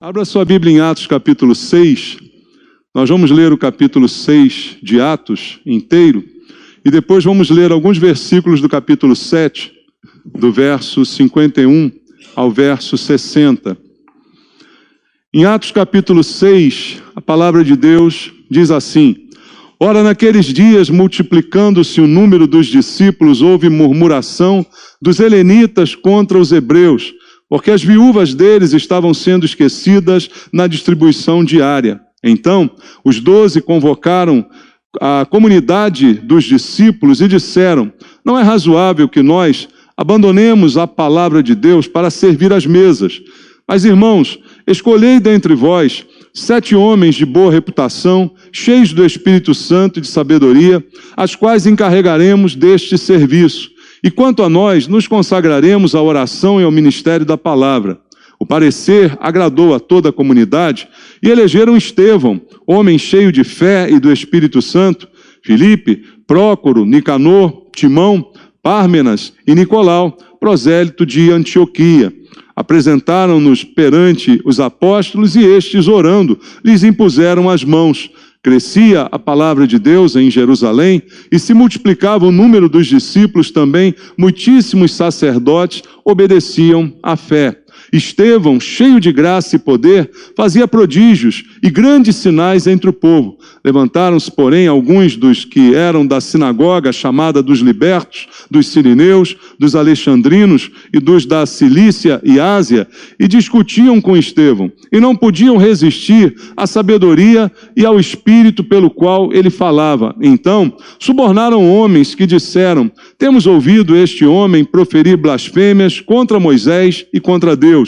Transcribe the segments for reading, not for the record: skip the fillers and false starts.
Abra sua Bíblia em Atos capítulo 6. Nós vamos ler o capítulo 6 de Atos inteiro e depois vamos ler alguns versículos do capítulo 7, do verso 51 ao verso 60. Em Atos capítulo 6, a palavra de Deus diz assim: Ora, naqueles dias, multiplicando-se o número dos discípulos, houve murmuração dos helenitas contra os hebreus, porque as viúvas deles estavam sendo esquecidas na distribuição diária. Então, os 12 convocaram a comunidade dos discípulos e disseram: Não é razoável que nós abandonemos a palavra de Deus para servir às mesas. Mas, irmãos, escolhei dentre vós 7 homens de boa reputação, cheios do Espírito Santo e de sabedoria, as quais encarregaremos deste serviço. E quanto a nós, nos consagraremos à oração e ao ministério da palavra. O parecer agradou a toda a comunidade e elegeram Estevão, homem cheio de fé e do Espírito Santo, Filipe, Prócoro, Nicanor, Timão, Pármenas e Nicolau, prosélito de Antioquia. Apresentaram-nos perante os apóstolos e estes, orando, lhes impuseram as mãos. Crescia a palavra de Deus em Jerusalém e se multiplicava o número dos discípulos também, muitíssimos sacerdotes obedeciam à fé. Estevão, cheio de graça e poder, fazia prodígios e grandes sinais entre o povo. Levantaram-se, porém, alguns dos que eram da sinagoga chamada dos libertos, dos sirineus, dos alexandrinos e dos da Cilícia e Ásia, e discutiam com Estevão, e não podiam resistir à sabedoria e ao espírito pelo qual ele falava. Então, subornaram homens que disseram: Temos ouvido este homem proferir blasfêmias contra Moisés e contra Deus.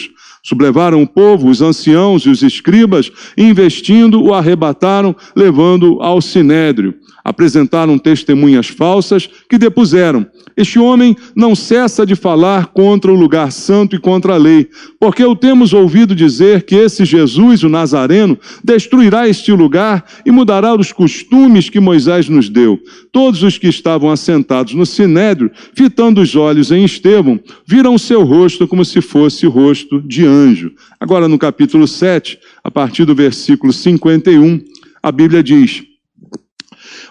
Sublevaram o povo, os anciãos e os escribas, e investindo, o arrebataram, levando-o ao sinédrio. Apresentaram testemunhas falsas que depuseram: Este homem não cessa de falar contra o lugar santo e contra a lei, porque o temos ouvido dizer que esse Jesus, o Nazareno, destruirá este lugar e mudará os costumes que Moisés nos deu. Todos os que estavam assentados no sinédrio, fitando os olhos em Estevão, viram o seu rosto como se fosse o rosto de anjo. Agora, no capítulo 7, a partir do versículo 51, a Bíblia diz: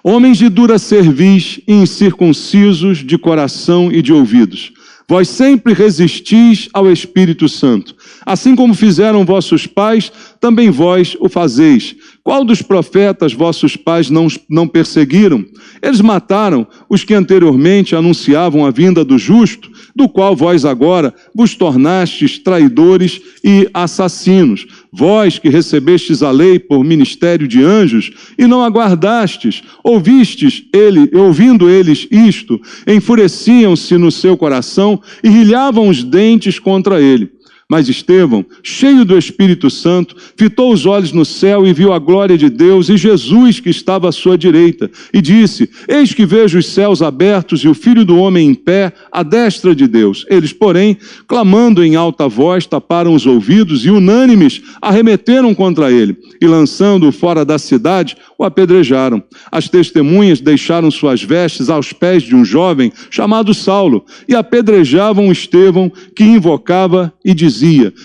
Homens de dura cerviz e incircuncisos de coração e de ouvidos, vós sempre resistis ao Espírito Santo. Assim como fizeram vossos pais, também vós o fazeis. Qual dos profetas vossos pais não perseguiram? Eles mataram os que anteriormente anunciavam a vinda do justo, do qual vós agora vos tornastes traidores e assassinos. Vós que recebestes a lei por ministério de anjos e não aguardastes, ouvindo eles isto, enfureciam-se no seu coração e rilhavam os dentes contra ele. Mas Estevão, cheio do Espírito Santo, fitou os olhos no céu e viu a glória de Deus e Jesus que estava à sua direita. E disse: Eis que vejo os céus abertos e o Filho do Homem em pé, à destra de Deus. Eles, porém, clamando em alta voz, taparam os ouvidos e, unânimes, arremeteram contra ele. E, lançando-o fora da cidade, o apedrejaram. As testemunhas deixaram suas vestes aos pés de um jovem chamado Saulo e apedrejavam Estevão, que invocava e dizia: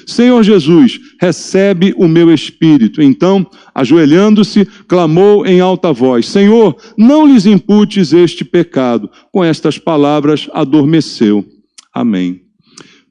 Senhor Jesus, recebe o meu espírito. Então, ajoelhando-se, clamou em alta voz: Senhor, não lhes imputes este pecado. Com estas palavras, adormeceu. Amém.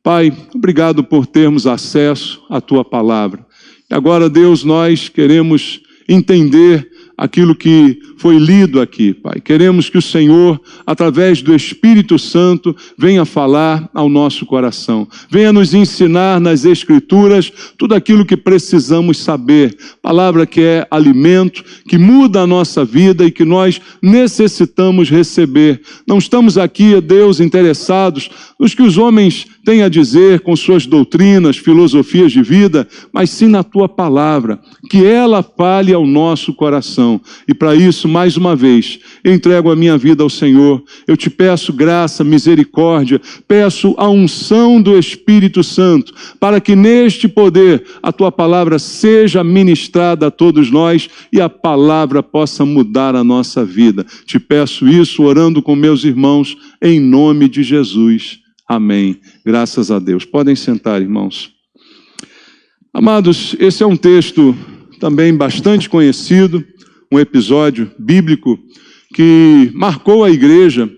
Pai, obrigado por termos acesso à tua palavra. E agora, Deus, nós queremos entender aquilo que foi lido aqui, Pai. Queremos que o Senhor, através do Espírito Santo, venha falar ao nosso coração. Venha nos ensinar nas Escrituras tudo aquilo que precisamos saber. Palavra que é alimento, que muda a nossa vida e que nós necessitamos receber. Não estamos aqui, Deus, interessados nos que os homens têm a dizer com suas doutrinas, filosofias de vida, mas sim na tua palavra, que ela fale ao nosso coração. E para isso, mais uma vez, eu entrego a minha vida ao Senhor. Eu te peço graça, misericórdia, peço a unção do Espírito Santo, para que neste poder a tua palavra seja ministrada a todos nós e a palavra possa mudar a nossa vida. Te peço isso orando com meus irmãos, em nome de Jesus. Amém. Graças a Deus. Podem sentar, irmãos. Amados, esse é um texto também bastante conhecido, um episódio bíblico que marcou a igreja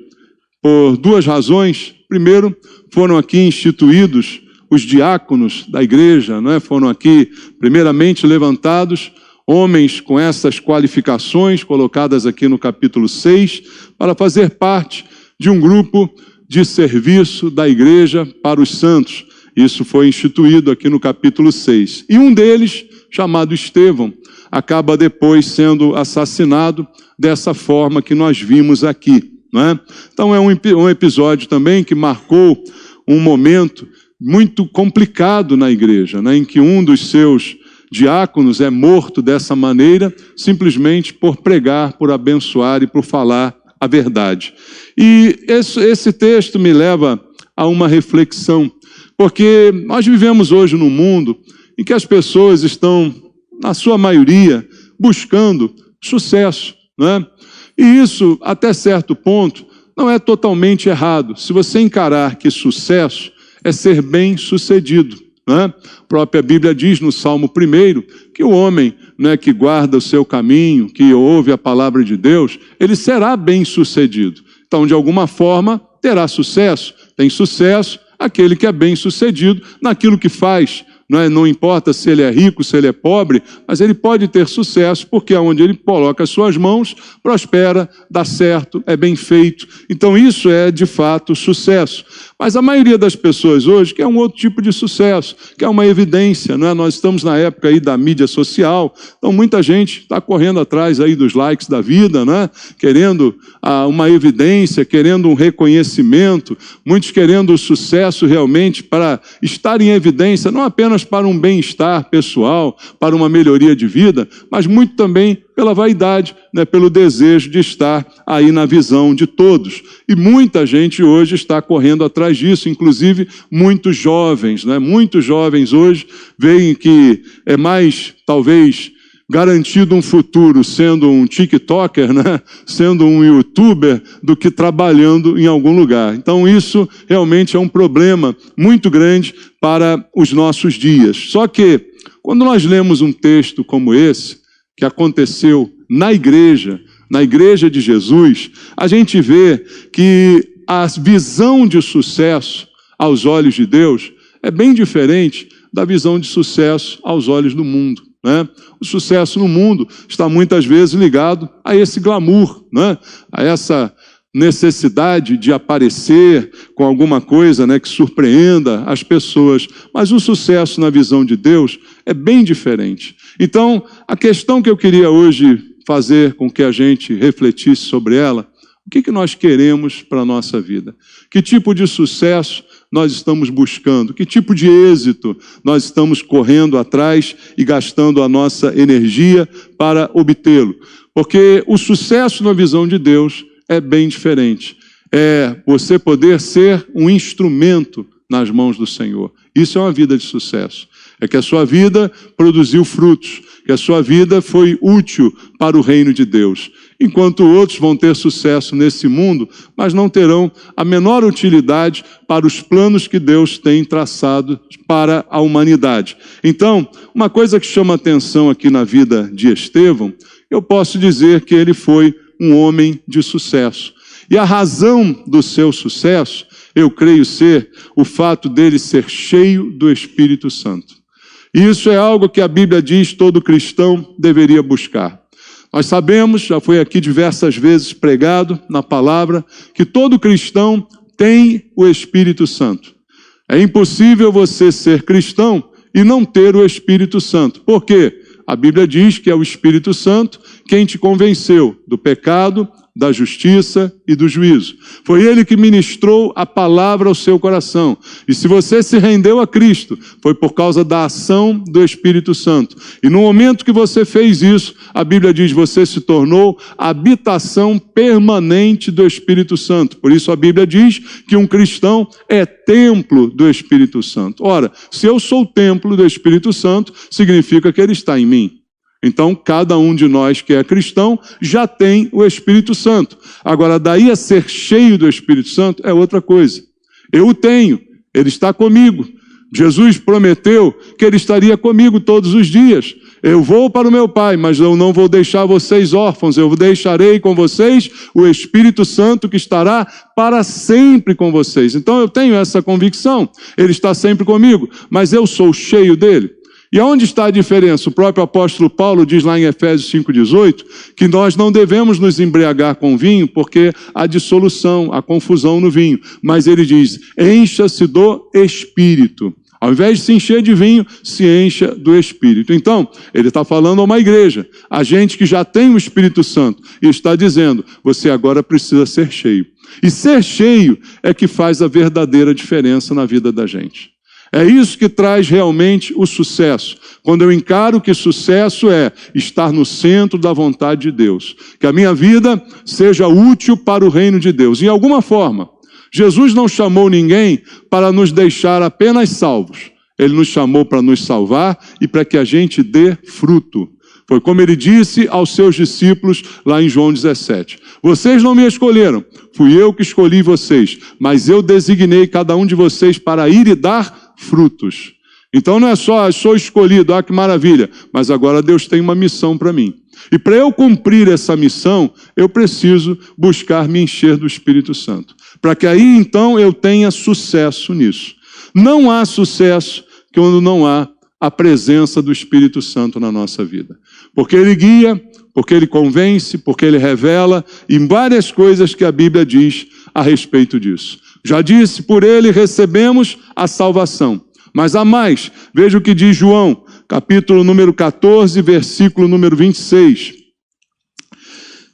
por duas razões. Primeiro, foram aqui instituídos os diáconos da igreja, não é? Foram aqui primeiramente levantados homens com essas qualificações colocadas aqui no capítulo 6 para fazer parte de um grupo de serviço da igreja para os santos. Isso foi instituído aqui no capítulo 6. E um deles, chamado Estevão, acaba depois sendo assassinado dessa forma que nós vimos aqui, não é? Então é um episódio também que marcou um momento muito complicado na igreja, né? Em que um dos seus diáconos é morto dessa maneira, simplesmente por pregar, por abençoar e por falar a verdade. E esse texto me leva a uma reflexão, porque nós vivemos hoje num mundo em que as pessoas estão, na sua maioria, buscando sucesso, né? E isso, até certo ponto, não é totalmente errado, se você encarar que sucesso é ser bem-sucedido, né? A própria Bíblia diz no Salmo 1 que o homem, né, que guarda o seu caminho, que ouve a palavra de Deus, ele será bem-sucedido. Então, de alguma forma, terá sucesso. Tem sucesso aquele que é bem-sucedido naquilo que faz. Não importa se ele é rico, se ele é pobre, mas ele pode ter sucesso, porque onde ele coloca as suas mãos, prospera, dá certo, é bem feito. Então isso é, de fato, sucesso. Mas a maioria das pessoas hoje quer um outro tipo de sucesso, quer uma evidência, não é? Nós estamos na época aí da mídia social, então muita gente está correndo atrás aí dos likes da vida, né? Querendo uma evidência, querendo um reconhecimento, muitos querendo o sucesso realmente para estar em evidência, não apenas para um bem-estar pessoal, para uma melhoria de vida, mas muito também pela vaidade, né, pelo desejo de estar aí na visão de todos. E muita gente hoje está correndo atrás disso, inclusive muitos jovens, né? Muitos jovens hoje veem que é mais, talvez, garantido um futuro sendo um TikToker, né? Sendo um YouTuber, do que trabalhando em algum lugar. Então isso realmente é um problema muito grande para os nossos dias. Só que, quando nós lemos um texto como esse, que aconteceu na igreja de Jesus, a gente vê que a visão de sucesso aos olhos de Deus é bem diferente da visão de sucesso aos olhos do mundo, né? O sucesso no mundo está muitas vezes ligado a esse glamour, né? A essa necessidade de aparecer com alguma coisa, né, que surpreenda as pessoas. Mas o sucesso na visão de Deus é bem diferente. Então, a questão que eu queria hoje fazer com que a gente refletisse sobre ela, o que nós queremos para a nossa vida? Que tipo de sucesso nós estamos buscando? Que tipo de êxito nós estamos correndo atrás e gastando a nossa energia para obtê-lo? Porque o sucesso na visão de Deus é bem diferente. É você poder ser um instrumento nas mãos do Senhor. Isso é uma vida de sucesso. É que a sua vida produziu frutos, que a sua vida foi útil para o reino de Deus. Enquanto outros vão ter sucesso nesse mundo, mas não terão a menor utilidade para os planos que Deus tem traçado para a humanidade. Então, uma coisa que chama atenção aqui na vida de Estevão, eu posso dizer que ele foi um homem de sucesso. E a razão do seu sucesso, eu creio ser o fato dele ser cheio do Espírito Santo. E isso é algo que a Bíblia diz todo cristão deveria buscar. Nós sabemos, já foi aqui diversas vezes pregado na palavra, que todo cristão tem o Espírito Santo. É impossível você ser cristão e não ter o Espírito Santo. Por quê? A Bíblia diz que é o Espírito Santo quem te convenceu do pecado, da justiça e do juízo. Foi Ele que ministrou a palavra ao seu coração. E se você se rendeu a Cristo, foi por causa da ação do Espírito Santo. E no momento que você fez isso, a Bíblia diz, você se tornou a habitação permanente do Espírito Santo. Por isso a Bíblia diz que um cristão é templo do Espírito Santo. Ora, se eu sou templo do Espírito Santo, significa que Ele está em mim. Então, cada um de nós que é cristão já tem o Espírito Santo. Agora, daí a ser cheio do Espírito Santo é outra coisa. Eu o tenho, ele está comigo. Jesus prometeu que Ele estaria comigo todos os dias. Eu vou para o meu Pai, mas eu não vou deixar vocês órfãos. Eu deixarei com vocês o Espírito Santo que estará para sempre com vocês. Então eu tenho essa convicção. Ele está sempre comigo, mas eu sou cheio dele. E aonde está a diferença? O próprio apóstolo Paulo diz lá em Efésios 5,18 que nós não devemos nos embriagar com vinho porque há dissolução, há confusão no vinho. Mas ele diz, encha-se do Espírito. Ao invés de se encher de vinho, se encha do Espírito. Então, ele está falando a uma igreja, a gente que já tem o Espírito Santo, e está dizendo, você agora precisa ser cheio. E ser cheio é que faz a verdadeira diferença na vida da gente. É isso que traz realmente o sucesso. Quando eu encaro que sucesso é estar no centro da vontade de Deus. Que a minha vida seja útil para o reino de Deus. Em alguma forma, Jesus não chamou ninguém para nos deixar apenas salvos. Ele nos chamou para nos salvar e para que a gente dê fruto. Foi como ele disse aos seus discípulos lá em João 17. Vocês não me escolheram, fui eu que escolhi vocês, mas eu designei cada um de vocês para ir e dar frutos. Então não é só, sou escolhido, que maravilha, mas agora Deus tem uma missão para mim. E para eu cumprir essa missão, eu preciso buscar me encher do Espírito Santo. Para que aí então eu tenha sucesso nisso. Não há sucesso quando não há a presença do Espírito Santo na nossa vida. Porque ele guia, porque ele convence, porque ele revela, e várias coisas que a Bíblia diz a respeito disso. Já disse, por ele recebemos a salvação. Mas há mais, veja o que diz João, capítulo número 14, versículo número 26.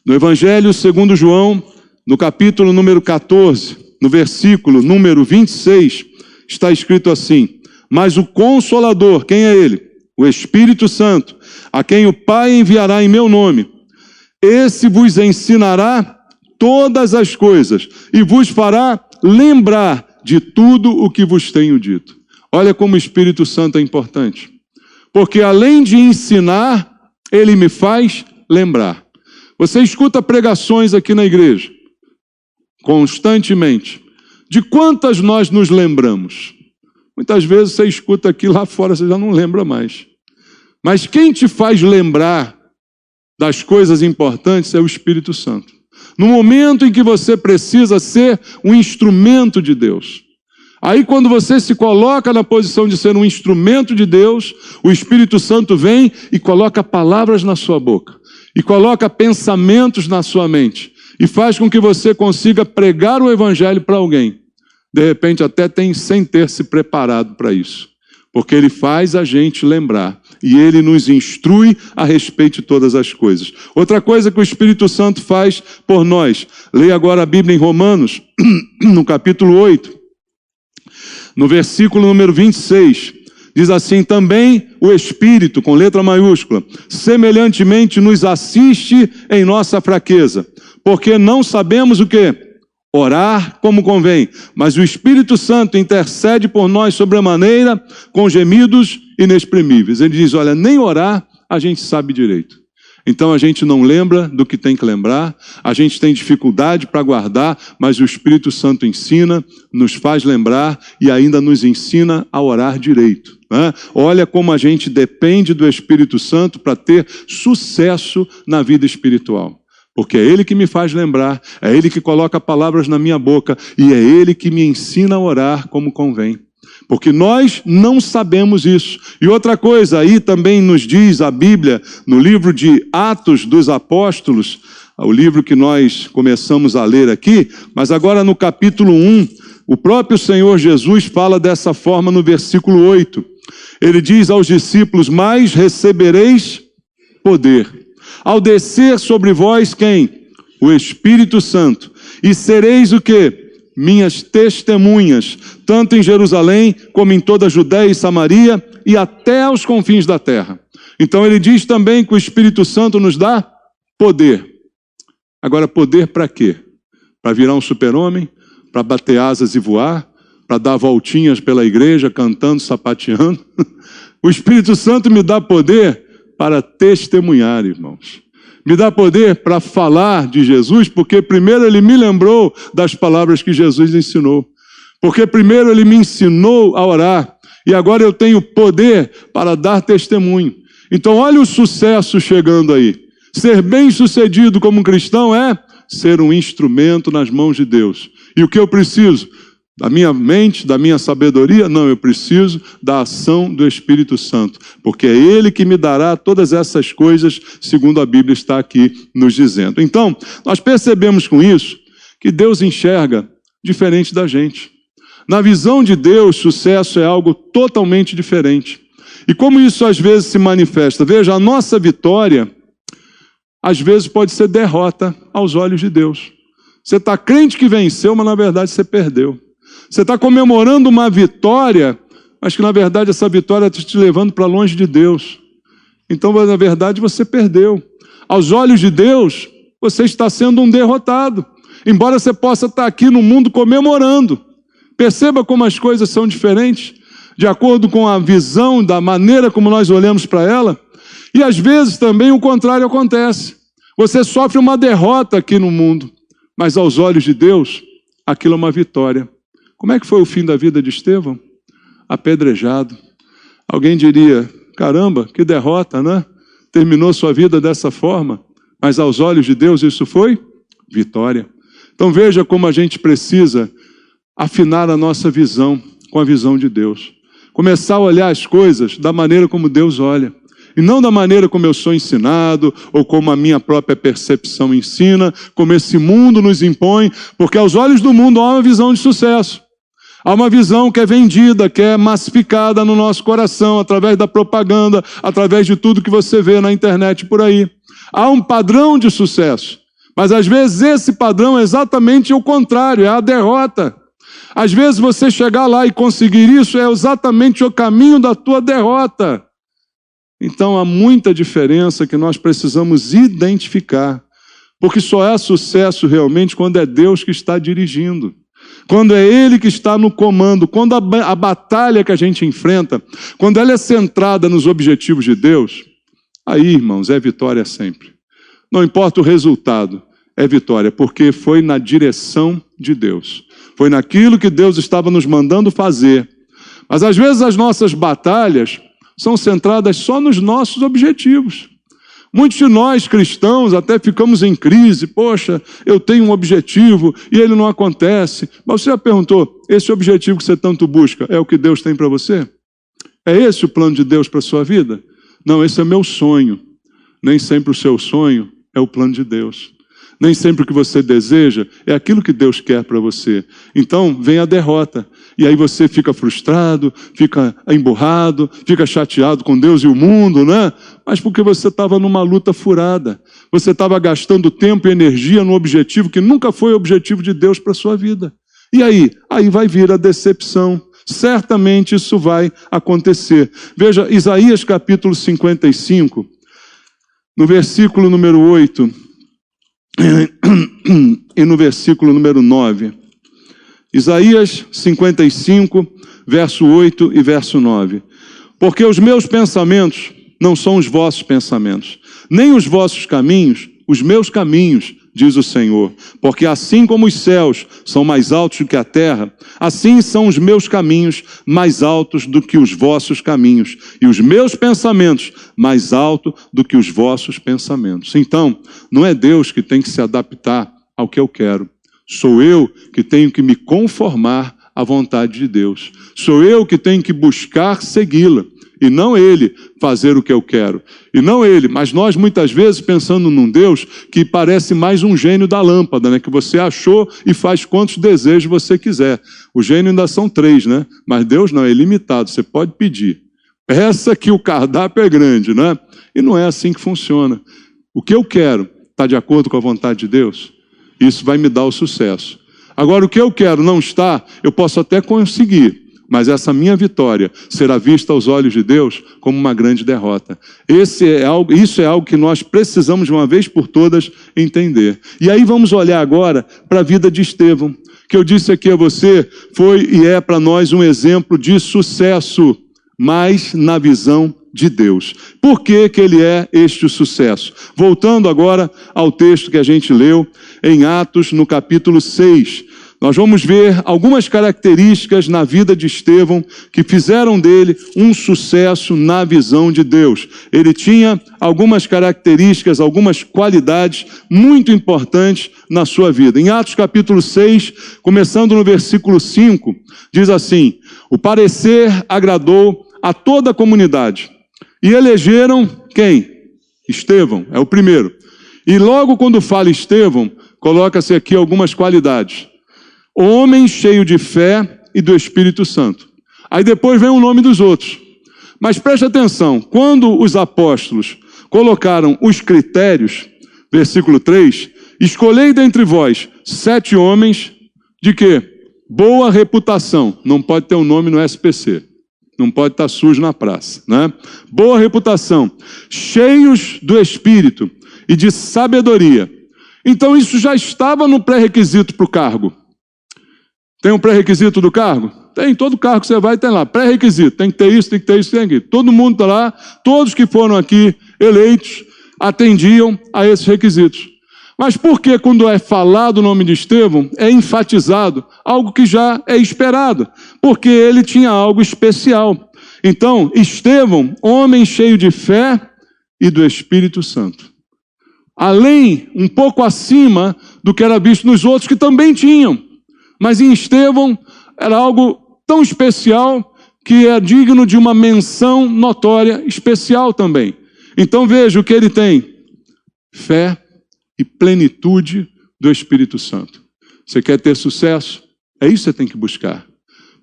No Evangelho segundo João, no capítulo número 14, no versículo número 26, está escrito assim, mas o Consolador, quem é ele? O Espírito Santo, a quem o Pai enviará em meu nome. Esse vos ensinará todas as coisas e vos fará lembrar de tudo o que vos tenho dito. Olha como o Espírito Santo é importante. Porque além de ensinar, ele me faz lembrar. Você escuta pregações aqui na igreja, constantemente. De quantas nós nos lembramos? Muitas vezes você escuta aqui, lá fora você já não lembra mais. Mas quem te faz lembrar das coisas importantes é o Espírito Santo. No momento em que você precisa ser um instrumento de Deus. Aí quando você se coloca na posição de ser um instrumento de Deus, o Espírito Santo vem e coloca palavras na sua boca. E coloca pensamentos na sua mente. E faz com que você consiga pregar o Evangelho para alguém. De repente até sem ter se preparado para isso. Porque ele faz a gente lembrar. E ele nos instrui a respeito de todas as coisas. Outra coisa que o Espírito Santo faz por nós. Leia agora a Bíblia em Romanos, no capítulo 8. No versículo número 26. Diz assim, também o Espírito, com letra maiúscula, semelhantemente nos assiste em nossa fraqueza. Porque não sabemos o quê? Orar como convém, mas o Espírito Santo intercede por nós sobremaneira com gemidos inexprimíveis. Ele diz, olha, nem orar a gente sabe direito. Então a gente não lembra do que tem que lembrar, a gente tem dificuldade para guardar, mas o Espírito Santo ensina, nos faz lembrar e ainda nos ensina a orar direito. Né? Olha como a gente depende do Espírito Santo para ter sucesso na vida espiritual. Porque é Ele que me faz lembrar, é Ele que coloca palavras na minha boca e é Ele que me ensina a orar como convém. Porque nós não sabemos isso. E outra coisa, aí também nos diz a Bíblia, no livro de Atos dos Apóstolos, o livro que nós começamos a ler aqui, mas agora no capítulo 1, o próprio Senhor Jesus fala dessa forma no versículo 8. Ele diz aos discípulos, mas recebereis poder. Ao descer sobre vós, quem? O Espírito Santo. E sereis o quê? Minhas testemunhas, tanto em Jerusalém, como em toda a Judéia e Samaria, e até aos confins da terra. Então ele diz também que o Espírito Santo nos dá poder. Agora, poder para quê? Para virar um super-homem? Para bater asas e voar? Para dar voltinhas pela igreja, cantando, sapateando? O Espírito Santo me dá poder para testemunhar, irmãos. Me dá poder para falar de Jesus, porque primeiro ele me lembrou das palavras que Jesus ensinou. Porque primeiro ele me ensinou a orar. E agora eu tenho poder para dar testemunho. Então olha o sucesso chegando aí. Ser bem-sucedido como um cristão é ser um instrumento nas mãos de Deus. E o que eu preciso? Da minha mente, da minha sabedoria? Não, eu preciso da ação do Espírito Santo, porque é Ele que me dará todas essas coisas, segundo a Bíblia está aqui nos dizendo. Então, nós percebemos com isso que Deus enxerga diferente da gente. Na visão de Deus, sucesso é algo totalmente diferente. E como isso às vezes se manifesta? Veja, a nossa vitória, às vezes pode ser derrota aos olhos de Deus. Você está crente que venceu, mas na verdade você perdeu. Você está comemorando uma vitória, mas que na verdade essa vitória está te levando para longe de Deus. Então, na verdade, você perdeu. Aos olhos de Deus, você está sendo um derrotado. Embora você possa estar aqui no mundo comemorando. Perceba como as coisas são diferentes, de acordo com a visão, da maneira como nós olhamos para ela. E às vezes também o contrário acontece. Você sofre uma derrota aqui no mundo, mas aos olhos de Deus, aquilo é uma vitória. Como é que foi o fim da vida de Estevão? Apedrejado. Alguém diria, caramba, que derrota, né? Terminou sua vida dessa forma, mas aos olhos de Deus isso foi vitória. Então veja como a gente precisa afinar a nossa visão com a visão de Deus. Começar a olhar as coisas da maneira como Deus olha. E não da maneira como eu sou ensinado, ou como a minha própria percepção ensina, como esse mundo nos impõe, porque aos olhos do mundo há uma visão de sucesso. Há uma visão que é vendida, que é massificada no nosso coração, através da propaganda, através de tudo que você vê na internet por aí. Há um padrão de sucesso, mas às vezes esse padrão é exatamente o contrário, é a derrota. Às vezes você chegar lá e conseguir isso é exatamente o caminho da tua derrota. Então há muita diferença que nós precisamos identificar, porque só há sucesso realmente quando é Deus que está dirigindo. Quando é Ele que está no comando, quando a batalha que a gente enfrenta, quando ela é centrada nos objetivos de Deus, aí, irmãos, é vitória sempre. Não importa o resultado, é vitória, porque foi na direção de Deus. Foi naquilo que Deus estava nos mandando fazer. Mas às vezes as nossas batalhas são centradas só nos nossos objetivos. Muitos de nós cristãos até ficamos em crise. Poxa, eu tenho um objetivo e ele não acontece. Mas você já perguntou, esse objetivo que você tanto busca é o que Deus tem para você? É esse o plano de Deus para a sua vida? Não, esse é meu sonho. Nem sempre o seu sonho é o plano de Deus. Nem sempre o que você deseja é aquilo que Deus quer para você. Então, vem a derrota. E aí você fica frustrado, fica emburrado, fica chateado com Deus e o mundo, né? Mas porque você estava numa luta furada. Você estava gastando tempo e energia num objetivo que nunca foi o objetivo de Deus para a sua vida. E aí? Aí vai vir a decepção. Certamente isso vai acontecer. Veja, Isaías capítulo 55, no versículo número 8... e no versículo número 9. Isaías 55, verso 8 e verso 9. Porque os meus pensamentos não são os vossos pensamentos, nem os vossos caminhos, os meus caminhos, diz o Senhor. Porque assim como os céus são mais altos do que a terra, assim são os meus caminhos mais altos do que os vossos caminhos, e os meus pensamentos mais altos do que os vossos pensamentos. Então, não é Deus que tem que se adaptar ao que eu quero. Sou eu que tenho que me conformar à vontade de Deus. Sou eu que tenho que buscar segui-la. E não Ele fazer o que eu quero. E não Ele, mas nós muitas vezes pensando num Deus que parece mais um gênio da lâmpada, né? Que você achou e faz quantos desejos você quiser. O gênio ainda são 3, né? Mas Deus não, é ilimitado, você pode pedir. Peça que o cardápio é grande, né? E não é assim que funciona. O que eu quero está de acordo com a vontade de Deus? Isso vai me dar o sucesso. Agora, o que eu quero não está, eu posso até conseguir. Mas essa minha vitória será vista aos olhos de Deus como uma grande derrota. Isso é algo que nós precisamos de uma vez por todas entender. E aí vamos olhar agora para a vida de Estevão, que eu disse aqui a você, foi e é para nós um exemplo de sucesso, mas na visão de Deus. Por que que ele é este sucesso? Voltando agora ao texto que a gente leu em Atos, no capítulo 6. nós vamos ver algumas características na vida de Estevão que fizeram dele um sucesso na visão de Deus. Ele tinha algumas características, algumas qualidades muito importantes na sua vida. Em Atos capítulo 6, começando no versículo 5, diz assim: o parecer agradou a toda a comunidade e elegeram quem? Estevão, é o primeiro. E logo quando fala Estevão, coloca-se aqui algumas qualidades. Homem cheio de fé e do Espírito Santo. Aí depois vem o nome dos outros. Mas preste atenção, quando os apóstolos colocaram os critérios, versículo 3, escolhei dentre vós 7 homens de quê? Boa reputação. Não pode ter um nome no SPC. Não pode estar sujo na praça, né? Boa reputação. Cheios do Espírito e de sabedoria. Então isso já estava no pré-requisito para o cargo. Tem um pré-requisito do cargo? Tem, todo cargo que você vai tem lá, pré-requisito, tem que ter isso, tem que ter isso, tem que ter. Todo mundo está lá, todos que foram aqui eleitos atendiam a esses requisitos. Mas por que quando é falado o nome de Estevão, é enfatizado algo que já é esperado? Porque ele tinha algo especial. Então, Estevão, homem cheio de fé e do Espírito Santo. Além, um pouco acima do que era visto nos outros que também tinham. Mas em Estevão era algo tão especial que é digno de uma menção notória especial também. Então veja o que ele tem: fé e plenitude do Espírito Santo. Você quer ter sucesso? É isso que você tem que buscar.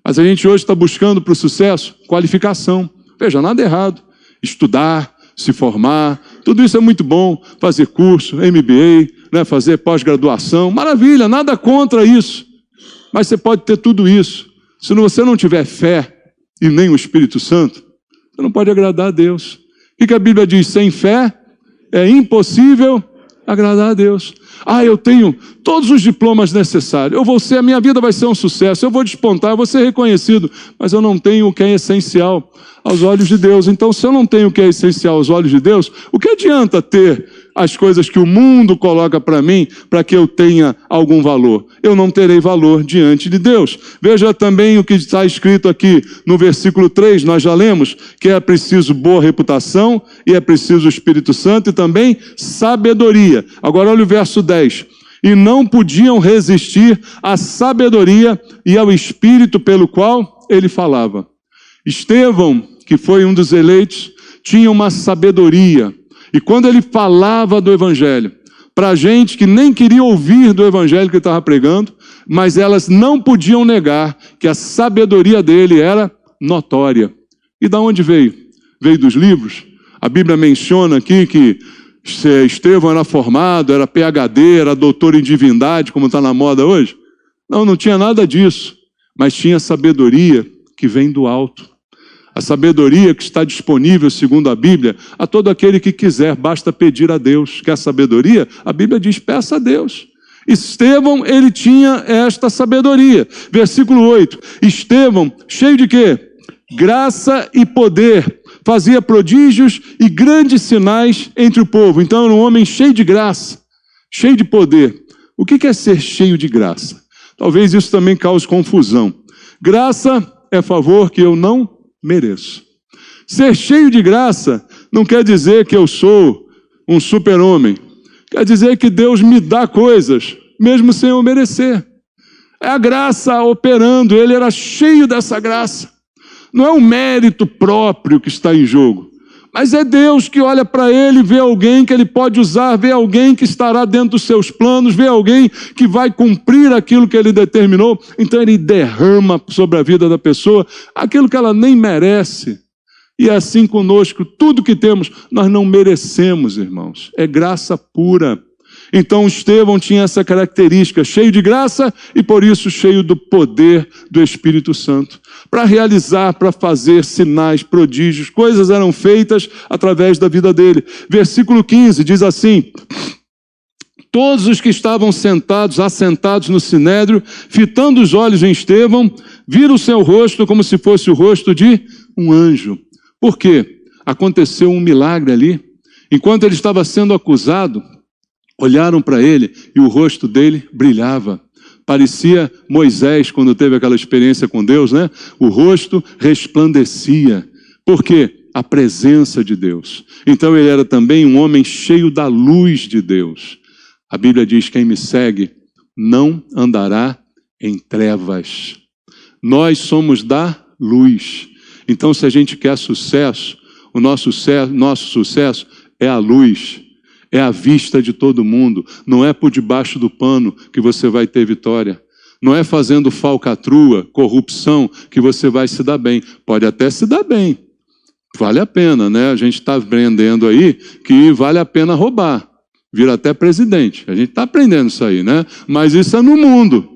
Mas a gente hoje está buscando para o sucesso qualificação. Veja, nada errado. Estudar, se formar, tudo isso é muito bom. Fazer curso, MBA, né, fazer pós-graduação, maravilha, nada contra isso. Mas você pode ter tudo isso. Se você não tiver fé e nem o Espírito Santo, você não pode agradar a Deus. O que a Bíblia diz? Sem fé é impossível agradar a Deus. Eu tenho todos os diplomas necessários. A minha vida vai ser um sucesso. Eu vou despontar, eu vou ser reconhecido. Mas eu não tenho o que é essencial aos olhos de Deus. Então, se eu não tenho o que é essencial aos olhos de Deus, o que adianta ter as coisas que o mundo coloca para mim, para que eu tenha algum valor? Eu não terei valor diante de Deus. Veja também o que está escrito aqui no versículo 3, nós já lemos, que é preciso boa reputação, e é preciso o Espírito Santo, e também sabedoria. Agora olha o verso 10. E não podiam resistir à sabedoria e ao Espírito pelo qual ele falava. Estevão, que foi um dos eleitos, tinha uma sabedoria. E quando ele falava do Evangelho, para gente que nem queria ouvir do Evangelho que ele estava pregando, mas elas não podiam negar que a sabedoria dele era notória. E da onde veio? Veio dos livros. A Bíblia menciona aqui que Estevão era formado, era PhD, era doutor em divindade, como está na moda hoje. Não tinha nada disso, mas tinha sabedoria que vem do alto. A sabedoria que está disponível, segundo a Bíblia, a todo aquele que quiser, basta pedir a Deus. Quer sabedoria? A Bíblia diz, peça a Deus. Estevão, ele tinha esta sabedoria. Versículo 8. Estevão, cheio de quê? Graça e poder. Fazia prodígios e grandes sinais entre o povo. Então era um homem cheio de graça, cheio de poder. O que é ser cheio de graça? Talvez isso também cause confusão. Graça é favor que eu não mereço. Ser cheio de graça não quer dizer que eu sou um super-homem. Quer dizer que Deus me dá coisas, mesmo sem eu merecer. É a graça operando, ele era cheio dessa graça. Não é um mérito próprio que está em jogo, mas é Deus que olha para ele, vê alguém que ele pode usar, vê alguém que estará dentro dos seus planos, vê alguém que vai cumprir aquilo que ele determinou. Então ele derrama sobre a vida da pessoa aquilo que ela nem merece. E é assim conosco, tudo que temos, nós não merecemos, irmãos. É graça pura. Então Estevão tinha essa característica, cheio de graça e por isso cheio do poder do Espírito Santo. Para realizar, para fazer sinais, prodígios, coisas eram feitas através da vida dele. Versículo 15 diz assim: todos os que estavam assentados no sinédrio, fitando os olhos em Estevão, viram o seu rosto como se fosse o rosto de um anjo. Por quê? Aconteceu um milagre ali. Enquanto ele estava sendo acusado, olharam para ele e o rosto dele brilhava. Parecia Moisés quando teve aquela experiência com Deus, né? O rosto resplandecia. Por quê? A presença de Deus. Então ele era também um homem cheio da luz de Deus. A Bíblia diz: quem me segue não andará em trevas. Nós somos da luz. Então, se a gente quer sucesso, o nosso sucesso é a luz, é a vista de todo mundo. Não é por debaixo do pano que você vai ter vitória. Não é fazendo falcatrua, corrupção, que você vai se dar bem. Pode até se dar bem. Vale a pena, né? A gente está aprendendo aí que vale a pena roubar. Vira até presidente. A gente está aprendendo isso aí, né? Mas isso é no mundo.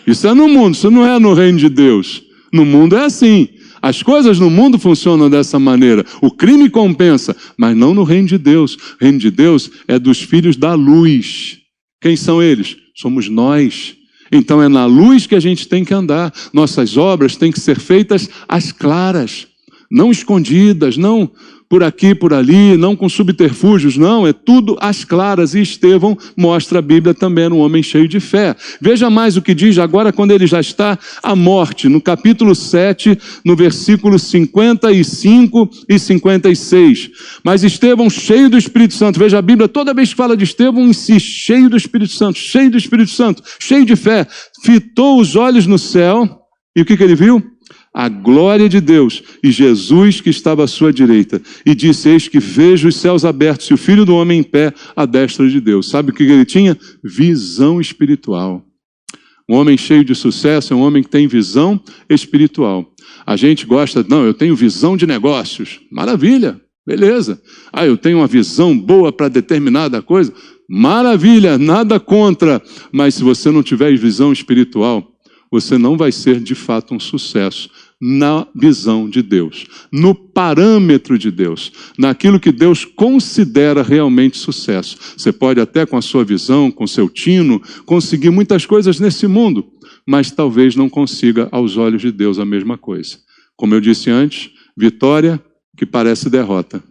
Isso é no mundo, isso não é no reino de Deus. No mundo é assim. As coisas no mundo funcionam dessa maneira. O crime compensa, mas não no reino de Deus. O reino de Deus é dos filhos da luz. Quem são eles? Somos nós. Então é na luz que a gente tem que andar. Nossas obras têm que ser feitas às claras. Não escondidas, não por aqui, por ali, não com subterfúgios, não, é tudo às claras. E Estevão mostra a Bíblia também era um homem cheio de fé. Veja mais o que diz agora quando ele já está à morte, no capítulo 7, no versículo 55 e 56. Mas Estevão cheio do Espírito Santo, veja a Bíblia, toda vez que fala de Estevão insiste, cheio do Espírito Santo, cheio do Espírito Santo, cheio de fé, fitou os olhos no céu, e o que ele viu? A glória de Deus e Jesus que estava à sua direita. E disse: eis que vejo os céus abertos e o Filho do Homem em pé à destra de Deus. Sabe o que ele tinha? Visão espiritual. Um homem cheio de sucesso é um homem que tem visão espiritual. A gente gosta, não, eu tenho visão de negócios. Maravilha, beleza. Ah, eu tenho uma visão boa para determinada coisa. Maravilha, nada contra. Mas se você não tiver visão espiritual, você não vai ser de fato um sucesso na visão de Deus, no parâmetro de Deus, naquilo que Deus considera realmente sucesso. Você pode até com a sua visão, com seu tino, conseguir muitas coisas nesse mundo, mas talvez não consiga aos olhos de Deus a mesma coisa. Como eu disse antes, vitória que parece derrota,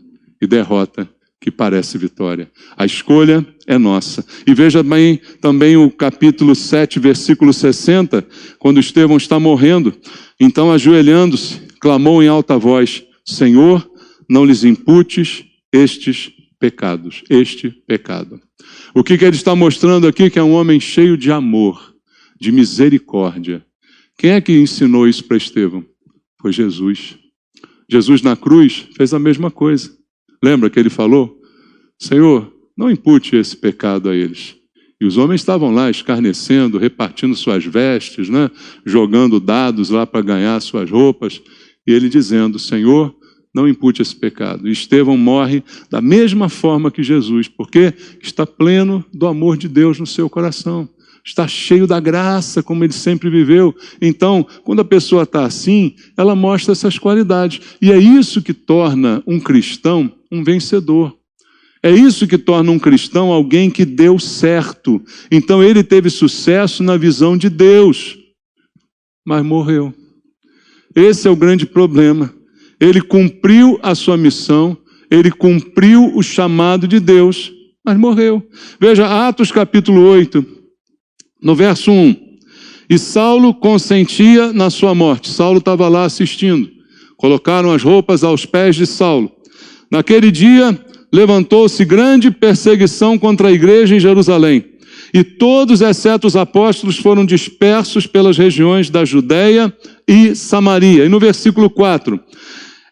e derrota que parece vitória. A escolha é nossa. E veja bem também o capítulo 7, versículo 60, quando Estevão está morrendo. Então, ajoelhando-se, clamou em alta voz: Senhor, não lhes imputes estes pecados, este pecado. O que ele está mostrando aqui? Que é um homem cheio de amor, de misericórdia. Quem é que ensinou isso para Estevão? Foi Jesus. Jesus na cruz fez a mesma coisa. Lembra que ele falou? Senhor, não impute esse pecado a eles. E os homens estavam lá escarnecendo, repartindo suas vestes, né? Jogando dados lá para ganhar suas roupas. E ele dizendo: Senhor, não impute esse pecado. E Estevão morre da mesma forma que Jesus, porque está pleno do amor de Deus no seu coração. Está cheio da graça, como ele sempre viveu. Então, quando a pessoa está assim, ela mostra essas qualidades. E é isso que torna um cristão um vencedor. É isso que torna um cristão alguém que deu certo. Então, ele teve sucesso na visão de Deus, mas morreu. Esse é o grande problema. Ele cumpriu a sua missão, ele cumpriu o chamado de Deus, mas morreu. Veja, Atos capítulo 8, no verso 1. E Saulo consentia na sua morte. Saulo estava lá assistindo. Colocaram as roupas aos pés de Saulo. Naquele dia, levantou-se grande perseguição contra a igreja em Jerusalém. E todos, exceto os apóstolos, foram dispersos pelas regiões da Judéia e Samaria. E no versículo 4.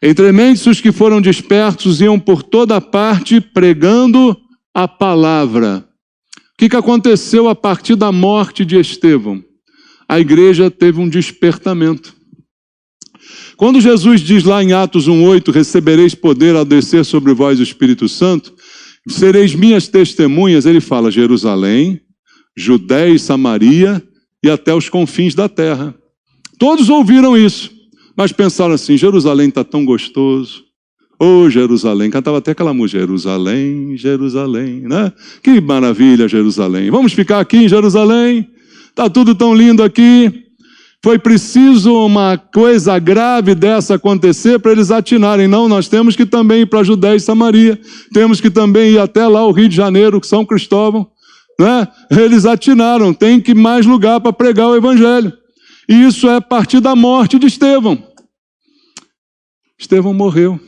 Entrementes os que foram dispersos iam por toda parte pregando a palavra. O que aconteceu a partir da morte de Estevão? A igreja teve um despertamento. Quando Jesus diz lá em Atos 1:8, recebereis poder ao descer sobre vós o Espírito Santo, sereis minhas testemunhas, ele fala Jerusalém, Judéia e Samaria e até os confins da terra. Todos ouviram isso, mas pensaram assim: Jerusalém está tão gostoso. Oh, Jerusalém, cantava até aquela música, Jerusalém, Jerusalém, né? Que maravilha, Jerusalém. Vamos ficar aqui em Jerusalém? Está tudo tão lindo aqui. Foi preciso uma coisa grave dessa acontecer para eles atinarem. Não, nós temos que também ir para a Judéia e Samaria. Temos que também ir até lá o Rio de Janeiro, São Cristóvão. né? Eles atinaram, tem que mais lugar para pregar o evangelho. E isso é a partir da morte de Estevão. Estevão morreu,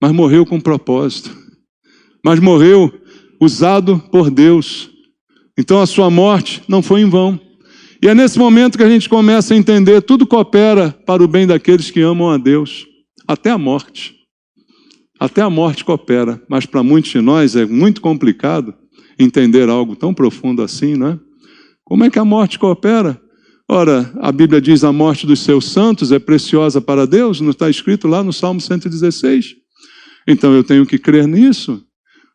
mas morreu com propósito. Mas morreu usado por Deus. Então a sua morte não foi em vão. E é nesse momento que a gente começa a entender, tudo coopera para o bem daqueles que amam a Deus. Até a morte. Até a morte coopera. Mas para muitos de nós é muito complicado entender algo tão profundo assim, não é? Como é que a morte coopera? Ora, a Bíblia diz a morte dos seus santos é preciosa para Deus, não está escrito lá no Salmo 116? Então eu tenho que crer nisso.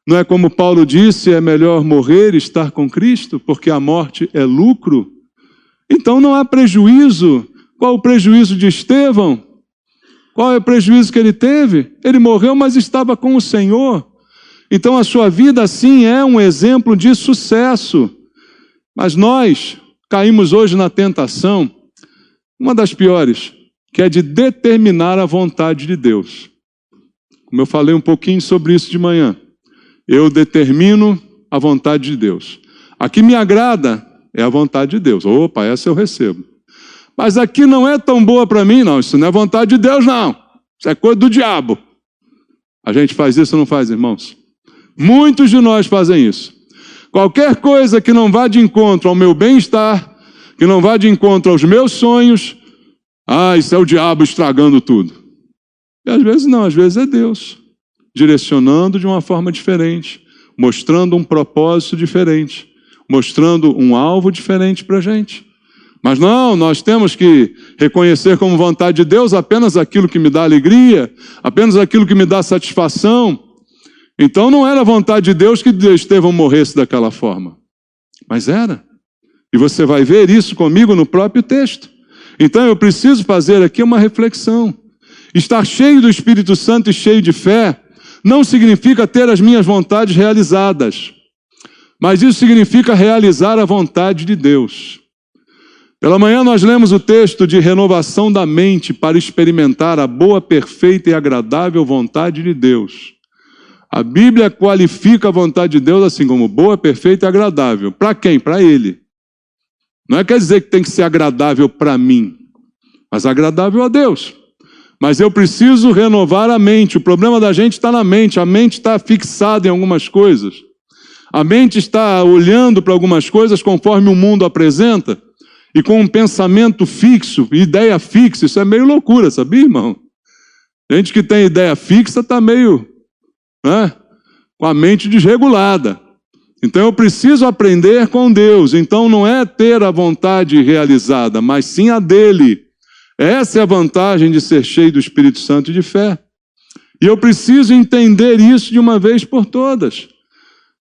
Não é como Paulo disse, é melhor morrer e estar com Cristo, porque a morte é lucro. Então não há prejuízo. Qual o prejuízo de Estevão? Qual é o prejuízo que ele teve? Ele morreu, mas estava com o Senhor. Então a sua vida, sim, é um exemplo de sucesso. Mas nós caímos hoje na tentação, uma das piores, que é de determinar a vontade de Deus. Como eu falei um pouquinho sobre isso de manhã. Eu determino a vontade de Deus. A que me agrada é a vontade de Deus. Opa, essa eu recebo. Mas aqui não é tão boa para mim, não. Isso não é vontade de Deus, não. Isso é coisa do diabo. A gente faz isso ou não faz, irmãos? Muitos de nós fazem isso. Qualquer coisa que não vá de encontro ao meu bem-estar, que não vá de encontro aos meus sonhos, isso é o diabo estragando tudo. E às vezes não, às vezes é Deus, direcionando de uma forma diferente, mostrando um propósito diferente, mostrando um alvo diferente para a gente. Mas não, nós temos que reconhecer como vontade de Deus apenas aquilo que me dá alegria, apenas aquilo que me dá satisfação. Então não era a vontade de Deus que Estevão morresse daquela forma. Mas era. E você vai ver isso comigo no próprio texto. Então eu preciso fazer aqui uma reflexão. Estar cheio do Espírito Santo e cheio de fé não significa ter as minhas vontades realizadas. Mas isso significa realizar a vontade de Deus. Pela manhã nós lemos o texto de renovação da mente para experimentar a boa, perfeita e agradável vontade de Deus. A Bíblia qualifica a vontade de Deus assim como boa, perfeita e agradável. Para quem? Para Ele. Não quer dizer que tem que ser agradável para mim, mas agradável a Deus. Mas eu preciso renovar a mente. O problema da gente está na mente. A mente está fixada em algumas coisas. A mente está olhando para algumas coisas conforme o mundo apresenta e com um pensamento fixo, ideia fixa. Isso é meio loucura, sabia, irmão? Gente que tem ideia fixa está meio... com a mente desregulada. Então eu preciso aprender com Deus. Então não é ter a vontade realizada, mas sim a dele. Essa é a vantagem de ser cheio do Espírito Santo e de fé. E eu preciso entender isso de uma vez por todas.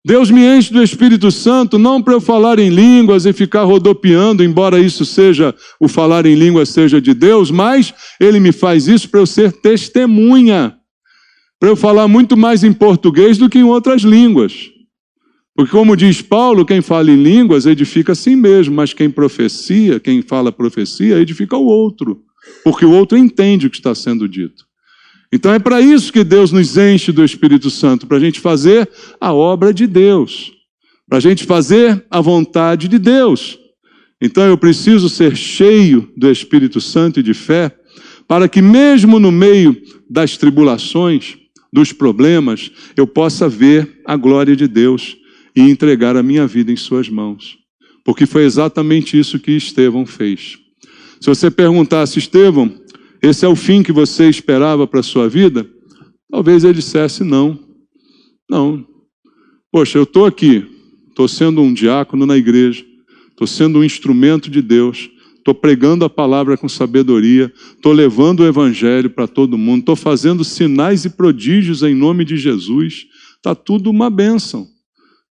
Deus me enche do Espírito Santo não para eu falar em línguas e ficar rodopiando, embora isso seja, o falar em línguas seja de Deus, mas Ele me faz isso para eu ser testemunha. Para eu falar muito mais em português do que em outras línguas. Porque como diz Paulo, quem fala em línguas edifica a si mesmo, mas quem fala profecia, edifica o outro. Porque o outro entende o que está sendo dito. Então é para isso que Deus nos enche do Espírito Santo, para a gente fazer a obra de Deus. Para a gente fazer a vontade de Deus. Então eu preciso ser cheio do Espírito Santo e de fé, para que mesmo no meio das tribulações, dos problemas, eu possa ver a glória de Deus e entregar a minha vida em suas mãos. Porque foi exatamente isso que Estevão fez. Se você perguntasse, Estevão, esse é o fim que você esperava para a sua vida? Talvez ele dissesse não. Não. Poxa, eu estou aqui, estou sendo um diácono na igreja, estou sendo um instrumento de Deus, estou pregando a palavra com sabedoria, estou levando o evangelho para todo mundo, estou fazendo sinais e prodígios em nome de Jesus. Está tudo uma bênção.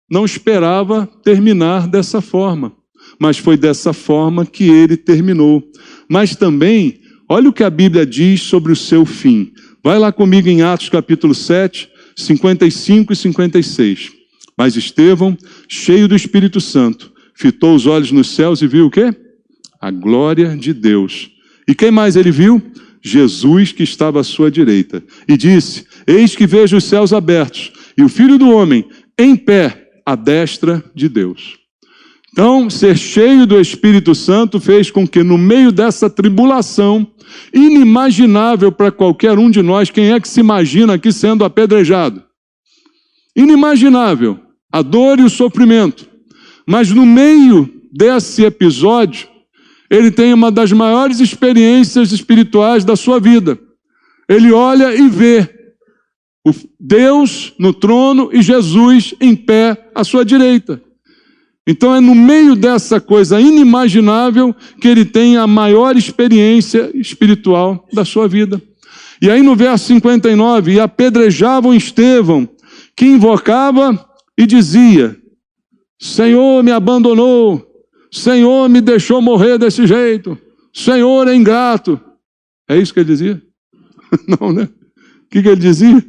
Não esperava terminar dessa forma, mas foi dessa forma que ele terminou. Mas também, olha o que a Bíblia diz sobre o seu fim. Vai lá comigo em Atos capítulo 7, 55 e 56. Mas Estevão, cheio do Espírito Santo, fitou os olhos nos céus e viu o quê? A glória de Deus. E quem mais ele viu? Jesus, que estava à sua direita. E disse, eis que vejo os céus abertos, e o Filho do Homem em pé, à destra de Deus. Então, ser cheio do Espírito Santo fez com que, no meio dessa tribulação, inimaginável para qualquer um de nós, quem é que se imagina aqui sendo apedrejado? Inimaginável, a dor e o sofrimento. Mas no meio desse episódio, ele tem uma das maiores experiências espirituais da sua vida. Ele olha e vê o Deus no trono e Jesus em pé à sua direita. Então é no meio dessa coisa inimaginável que ele tem a maior experiência espiritual da sua vida. E aí no verso 59, e apedrejavam Estevão, que invocava e dizia: Senhor me abandonou, Senhor me deixou morrer desse jeito, Senhor é ingrato. É isso que ele dizia? Não, né? O que ele dizia?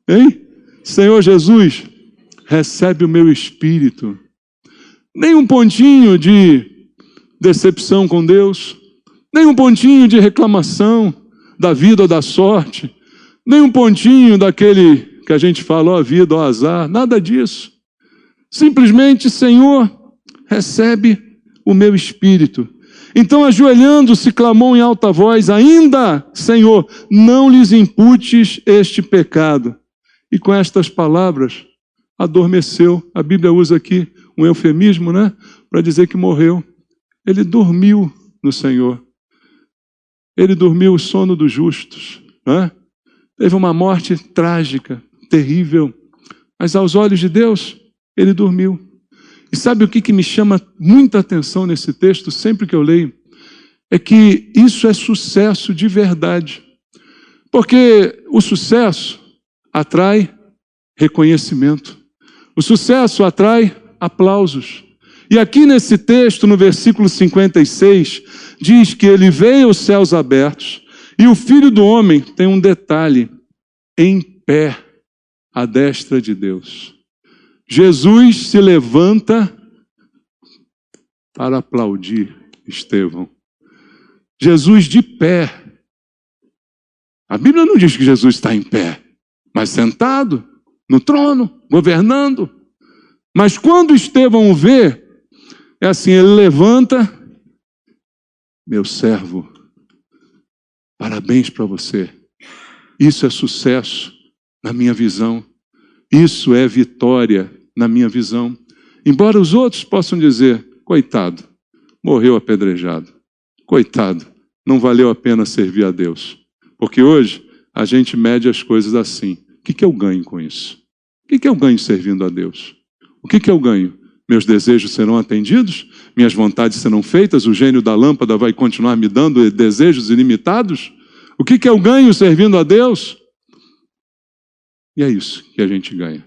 Hein? Senhor Jesus, recebe o meu espírito. Nem um pontinho de decepção com Deus, nem um pontinho de reclamação da vida ou da sorte, nem um pontinho daquele que a gente fala, ó vida, ó azar, nada disso. Simplesmente, Senhor, recebe o meu espírito. Então, ajoelhando-se, clamou em alta voz: ainda, Senhor, não lhes imputes este pecado. E com estas palavras, adormeceu. A Bíblia usa aqui um eufemismo, né? Para dizer que morreu. Ele dormiu no Senhor. Ele dormiu o sono dos justos, né? Teve uma morte trágica, terrível. Mas aos olhos de Deus, ele dormiu. E sabe o que me chama muita atenção nesse texto, sempre que eu leio? É que isso é sucesso de verdade. Porque o sucesso atrai reconhecimento. O sucesso atrai aplausos. E aqui nesse texto, no versículo 56, diz que ele veio aos céus abertos e o Filho do Homem tem um detalhe: em pé à destra de Deus. Jesus se levanta para aplaudir Estevão. Jesus de pé. A Bíblia não diz que Jesus está em pé, mas sentado no trono, governando. Mas quando Estevão o vê, é assim, ele levanta: meu servo, parabéns para você. Isso é sucesso na minha visão. Isso é vitória na minha visão. Embora os outros possam dizer: coitado, morreu apedrejado. Coitado, não valeu a pena servir a Deus. Porque hoje a gente mede as coisas assim. O que eu ganho com isso? O que eu ganho servindo a Deus? O que eu ganho? Meus desejos serão atendidos? Minhas vontades serão feitas? O gênio da lâmpada vai continuar me dando desejos ilimitados? O que eu ganho servindo a Deus? E é isso que a gente ganha.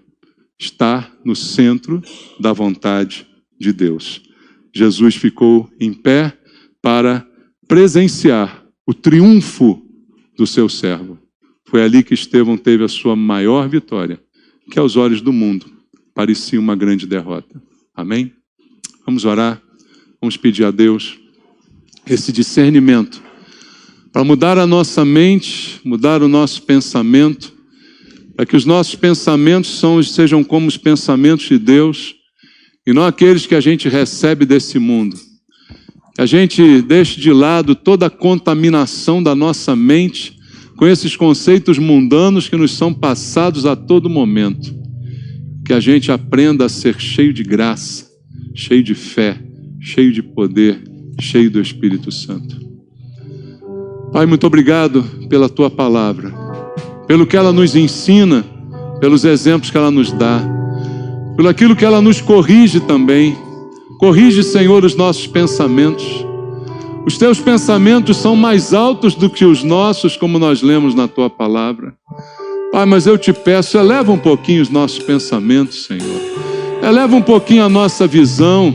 Estar no centro da vontade de Deus. Jesus ficou em pé para presenciar o triunfo do seu servo. Foi ali que Estevão teve a sua maior vitória, que aos olhos do mundo parecia uma grande derrota. Amém? Vamos orar, vamos pedir a Deus esse discernimento para mudar a nossa mente, mudar o nosso pensamento, para que os nossos pensamentos sejam como os pensamentos de Deus e não aqueles que a gente recebe desse mundo. Que a gente deixe de lado toda a contaminação da nossa mente com esses conceitos mundanos que nos são passados a todo momento. Que a gente aprenda a ser cheio de graça, cheio de fé, cheio de poder, cheio do Espírito Santo. Pai, muito obrigado pela Tua palavra, pelo que ela nos ensina, pelos exemplos que ela nos dá, pelo aquilo que ela nos corrige também. Corrige, Senhor, os nossos pensamentos. Os Teus pensamentos são mais altos do que os nossos, como nós lemos na Tua palavra. Pai, mas eu te peço, eleva um pouquinho os nossos pensamentos, Senhor. Eleva um pouquinho a nossa visão,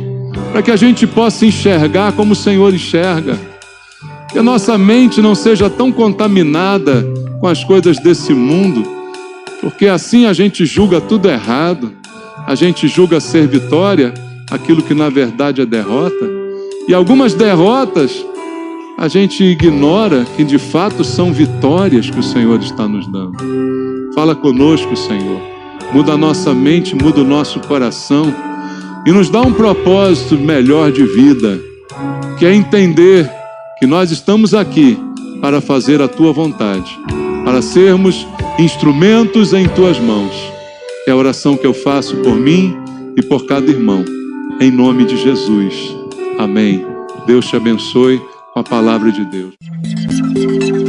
para que a gente possa enxergar como o Senhor enxerga. Que a nossa mente não seja tão contaminada com as coisas desse mundo, porque assim a gente julga tudo errado, a gente julga ser vitória aquilo que na verdade é derrota. E algumas derrotas a gente ignora que de fato são vitórias que o Senhor está nos dando. Fala conosco, Senhor. muda a nossa mente, muda o nosso coração e nos dá um propósito melhor de vida, que é entender que nós estamos aqui para fazer a Tua vontade, para sermos instrumentos em Tuas mãos. É a oração que eu faço por mim e por cada irmão, em nome de Jesus. Amém. Deus te abençoe com a palavra de Deus.